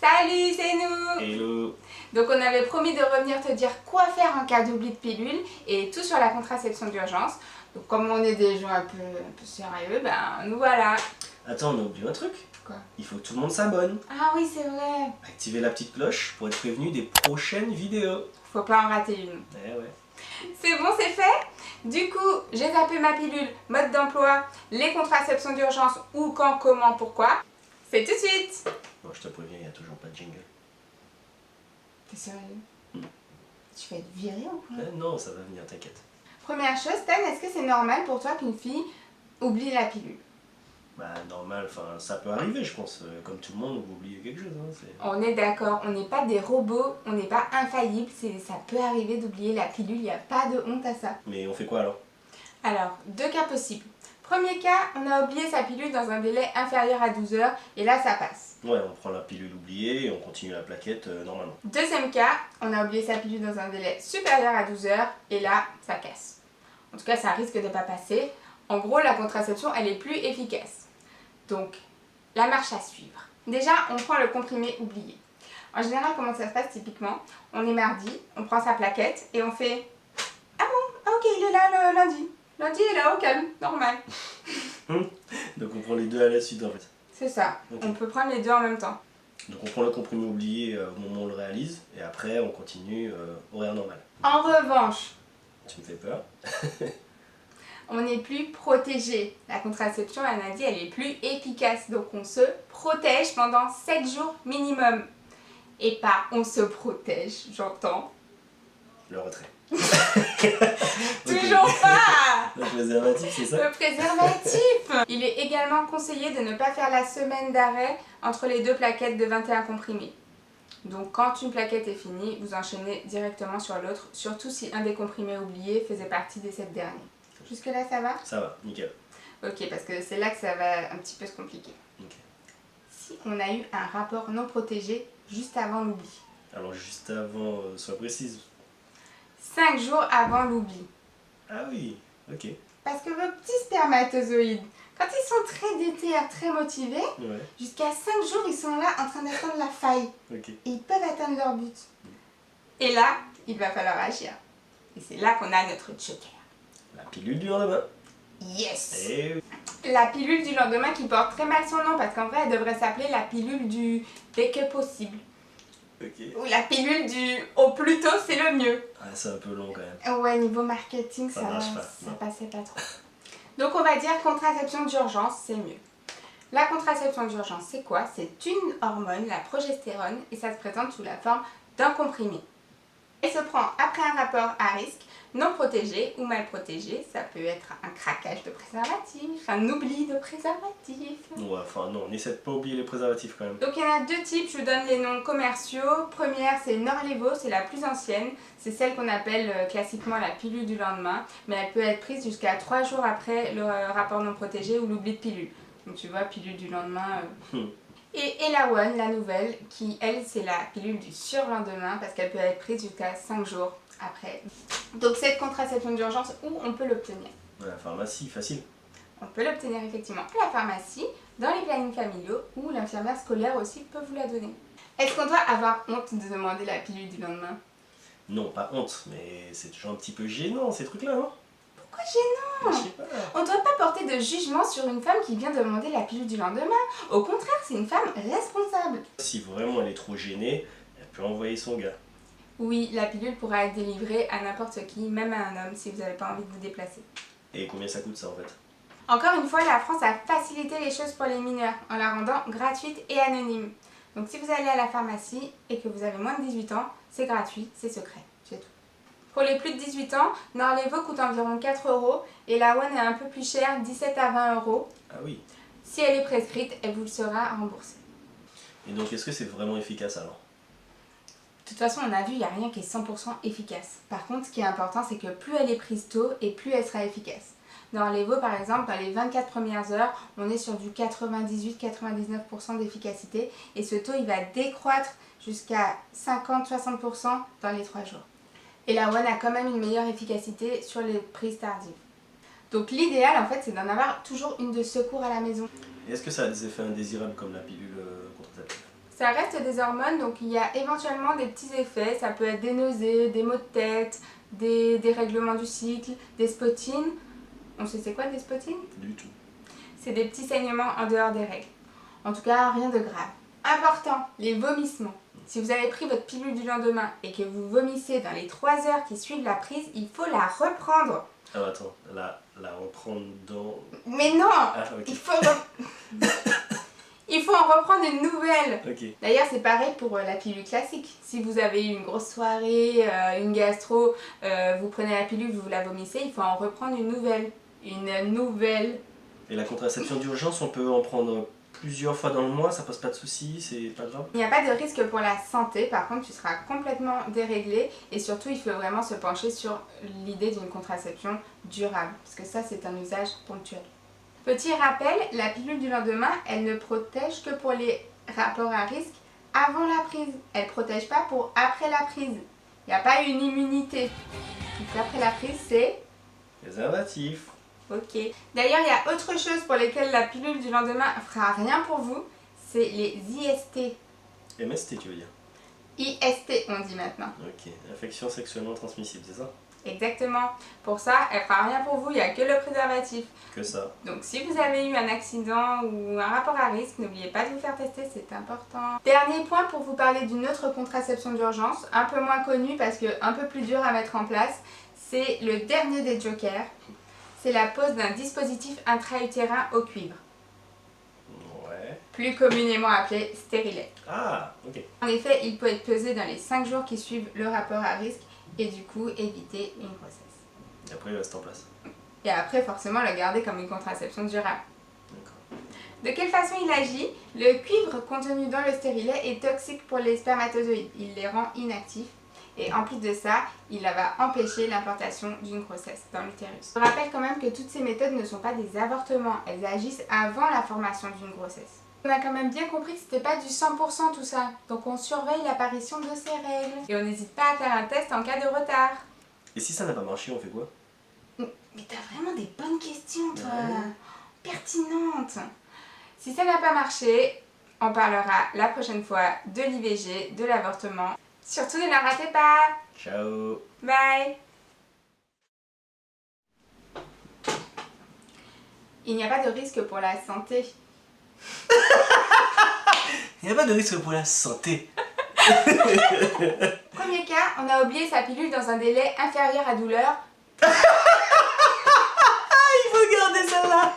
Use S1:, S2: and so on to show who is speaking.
S1: Salut, c'est nous!
S2: Hello!
S1: Donc on avait promis de revenir te dire quoi faire en cas d'oubli de pilule et tout sur la contraception d'urgence. Donc comme on est des gens un peu sérieux, ben nous voilà.
S2: Attends, on a oublié un truc.
S1: Quoi?
S2: Il faut que tout le monde s'abonne.
S1: Ah oui, c'est vrai.
S2: Activez la petite cloche pour être prévenu des prochaines vidéos.
S1: Faut pas en rater une.
S2: Eh ouais.
S1: C'est bon, c'est fait. Du coup, j'ai zappé ma pilule, mode d'emploi, les contraceptions d'urgence, où, quand, comment, pourquoi. C'est tout de suite.
S2: Bon, je te préviens, il n'y a toujours pas de jingle.
S1: T'es sérieux? Tu vas être viré ou quoi?
S2: Non, ça va venir, t'inquiète.
S1: Première chose, Stan, est-ce que c'est normal pour toi qu'une fille oublie la pilule?
S2: Bah, normal, enfin, ça peut arriver, je pense. Comme tout le monde, vous oubliez quelque chose.
S1: On est d'accord, on n'est pas des robots, on n'est pas infaillible, ça peut arriver d'oublier la pilule, il n'y a pas de honte à ça.
S2: Mais on fait quoi alors?
S1: Alors, deux cas possibles. Premier cas, on a oublié sa pilule dans un délai inférieur à 12 heures et là ça passe.
S2: Ouais, on prend la pilule oubliée et on continue la plaquette normalement.
S1: Deuxième cas, on a oublié sa pilule dans un délai supérieur à 12 heures et là ça casse. En tout cas, ça risque de ne pas passer. En gros, la contraception, elle est plus efficace. Donc, la marche à suivre. Déjà, on prend le comprimé oublié. En général, comment ça se passe typiquement? On est mardi, on prend sa plaquette et on fait « Ah bon, ah, ok, il est là le lundi. Lundi, il est là au calme, normal. »
S2: Donc on prend les deux à la suite en fait.
S1: C'est ça,
S2: Okay.
S1: On peut prendre les deux en même temps.
S2: Donc on prend le comprimé oublié au moment où on le réalise et après on continue horaire normal.
S1: En revanche,
S2: Tu me fais peur.
S1: on n'est plus protégé. La contraception, elle a dit, elle est plus efficace. Donc on se protège pendant 7 jours minimum. Et pas on se protège, j'entends.
S2: Le retrait.
S1: Toujours pas.
S2: Le préservatif, c'est ça?
S1: Le préservatif. Il est également conseillé de ne pas faire la semaine d'arrêt entre les deux plaquettes de 21 comprimés. Donc quand une plaquette est finie, vous enchaînez directement sur l'autre, surtout si un des comprimés oubliés faisait partie des 7 derniers. Jusque là ça va?
S2: Ça va, nickel.
S1: Ok, parce que c'est là que ça va un petit peu se compliquer.
S2: Okay.
S1: Si on a eu un rapport non protégé juste avant l'oubli.
S2: Alors juste avant, sois précise.
S1: 5 jours avant l'oubli.
S2: Ah oui, ok.
S1: Parce que vos petits spermatozoïdes, quand ils sont très déter, très motivés,
S2: Ouais.
S1: jusqu'à 5 jours, ils sont là en train d'atteindre la faille.
S2: Ok.
S1: Et ils peuvent atteindre leur but. Et là, il va falloir agir. Et c'est là qu'on a notre joker.
S2: La pilule du lendemain.
S1: Yes!
S2: Et oui.
S1: La pilule du lendemain qui porte très mal son nom parce qu'en vrai, elle devrait s'appeler la pilule du dès que possible.
S2: Ok.
S1: Ou la pilule du au plus tôt, c'est le mieux.
S2: Ah, c'est un peu long quand même.
S1: Ouais, niveau marketing,
S2: Ça
S1: ça
S2: marche pas,
S1: ça
S2: non.
S1: passait pas trop. Donc on va dire contraception d'urgence, c'est mieux. La contraception d'urgence, c'est quoi? C'est une hormone, la progestérone, et ça se présente sous la forme d'un comprimé. Elle se prend après un rapport à risque, non protégé ou mal protégé. Ça peut être un craquage de préservatif, un oubli de préservatif.
S2: Ouais, enfin non, on essaie de pas oublier les préservatifs quand même.
S1: Donc il y en a deux types, je vous donne les noms commerciaux. Première, c'est Norlevo, c'est la plus ancienne. C'est celle qu'on appelle classiquement la pilule du lendemain. Mais elle peut être prise jusqu'à 3 jours après le rapport non protégé ou l'oubli de pilule. Donc tu vois, pilule du lendemain. Et Elawan, la nouvelle, qui elle, c'est la pilule du surlendemain parce qu'elle peut être prise jusqu'à 5 jours après. Donc cette contraception d'urgence, où on peut l'obtenir?
S2: À la pharmacie, facile.
S1: On peut l'obtenir effectivement à la pharmacie, dans les plannings familiaux ou l'infirmière scolaire aussi peut vous la donner. Est-ce qu'on doit avoir honte de demander la pilule du lendemain?
S2: Non, pas honte, mais c'est toujours un petit peu gênant ces trucs-là, non?
S1: Pourquoi gênant?
S2: Je sais pas.
S1: On ne doit pas porter de jugement sur une femme qui vient demander la pilule du lendemain. Au contraire, c'est une femme responsable.
S2: Si vraiment elle est trop gênée, elle peut envoyer son gars.
S1: Oui, la pilule pourra être délivrée à n'importe qui, même à un homme, si vous n'avez pas envie de vous déplacer.
S2: Et combien ça coûte ça en fait?
S1: Encore une fois, la France a facilité les choses pour les mineurs en la rendant gratuite et anonyme. Donc si vous allez à la pharmacie et que vous avez moins de 18 ans, c'est gratuit, c'est secret, c'est tout. Pour les plus de 18 ans, Norlevo coûte environ 4 € et la One est un peu plus chère, 17 à 20 €.
S2: Ah oui.
S1: Si elle est prescrite, elle vous le sera remboursée.
S2: Et donc est-ce que c'est vraiment efficace alors?
S1: De toute façon, on a vu, il n'y a rien qui est 100% efficace. Par contre, ce qui est important, c'est que plus elle est prise tôt et plus elle sera efficace. Dans Norlevo, par exemple, dans les 24 premières heures, on est sur du 98-99% d'efficacité et ce taux, il va décroître jusqu'à 50-60% dans les 3 jours. Et la One a quand même une meilleure efficacité sur les prises tardives. Donc l'idéal, en fait, c'est d'en avoir toujours une de secours à la maison.
S2: Et est-ce que ça a des effets indésirables comme la pilule contraceptive?
S1: Ça reste des hormones, donc il y a éventuellement des petits effets. Ça peut être des nausées, des maux de tête, des dérèglements du cycle, des spottings. On sait c'est quoi des spottings?
S2: Du tout.
S1: C'est des petits saignements en dehors des règles. En tout cas, rien de grave. Important, les vomissements. Si vous avez pris votre pilule du lendemain et que vous vomissez dans les 3 heures qui suivent la prise, il faut la reprendre.
S2: Ah attends, la reprendre dans...
S1: Mais non,
S2: Ah ok.
S1: il faut en reprendre une nouvelle.
S2: Ok.
S1: D'ailleurs, c'est pareil pour la pilule classique. Si vous avez eu une grosse soirée, une gastro, vous prenez la pilule, vous la vomissez, il faut en reprendre une nouvelle. Une nouvelle.
S2: Et la contraception d'urgence, on peut en prendre plusieurs fois dans le mois, ça pose pas de soucis, c'est pas grave?
S1: Il n'y a pas de risque pour la santé, par contre tu seras complètement déréglé et surtout il faut vraiment se pencher sur l'idée d'une contraception durable parce que ça c'est un usage ponctuel. Petit rappel, la pilule du lendemain, elle ne protège que pour les rapports à risque avant la prise. Elle ne protège pas pour après la prise. Il n'y a pas une immunité. Donc après la prise c'est...
S2: Préservatif.
S1: Ok. D'ailleurs, il y a autre chose pour lesquelles la pilule du lendemain fera rien pour vous, c'est les IST.
S2: MST tu veux dire?
S1: IST on dit maintenant.
S2: Ok. Infection sexuellement transmissible, c'est ça?
S1: Exactement. Pour ça, elle fera rien pour vous, il n'y a que le préservatif.
S2: Que ça.
S1: Donc si vous avez eu un accident ou un rapport à risque, n'oubliez pas de vous faire tester, c'est important. Dernier point pour vous parler d'une autre contraception d'urgence, un peu moins connue parce que un peu plus dur à mettre en place, c'est le dernier des jokers. C'est la pose d'un dispositif intra-utérin au cuivre.
S2: Ouais.
S1: Plus communément appelé stérilet.
S2: Ah, ok.
S1: En effet, il peut être pesé dans les 5 jours qui suivent le rapport à risque et du coup éviter une grossesse.
S2: Et après il reste en place.
S1: Et après, forcément, le garder comme une contraception durable.
S2: D'accord.
S1: De quelle façon il agit? Le cuivre contenu dans le stérilet est toxique pour les spermatozoïdes. Il les rend inactifs. Et en plus de ça, il va empêcher l'implantation d'une grossesse dans l'utérus. Je rappelle quand même que toutes ces méthodes ne sont pas des avortements. Elles agissent avant la formation d'une grossesse. On a quand même bien compris que c'était pas du 100% tout ça. Donc on surveille l'apparition de ces règles. Et on n'hésite pas à faire un test en cas de retard.
S2: Et si ça n'a pas marché, on fait quoi?
S1: Mais t'as vraiment des bonnes questions, toi.
S2: Ouais.
S1: Pertinentes. Si ça n'a pas marché, on parlera la prochaine fois de l'IVG, de l'avortement. Surtout ne la ratez pas.
S2: Ciao.
S1: Bye. Il n'y a pas de risque pour la santé.
S2: Il n'y a pas de risque pour la santé.
S1: Premier cas, on a oublié sa pilule dans un délai inférieur à douleur.
S2: Il faut garder celle-là.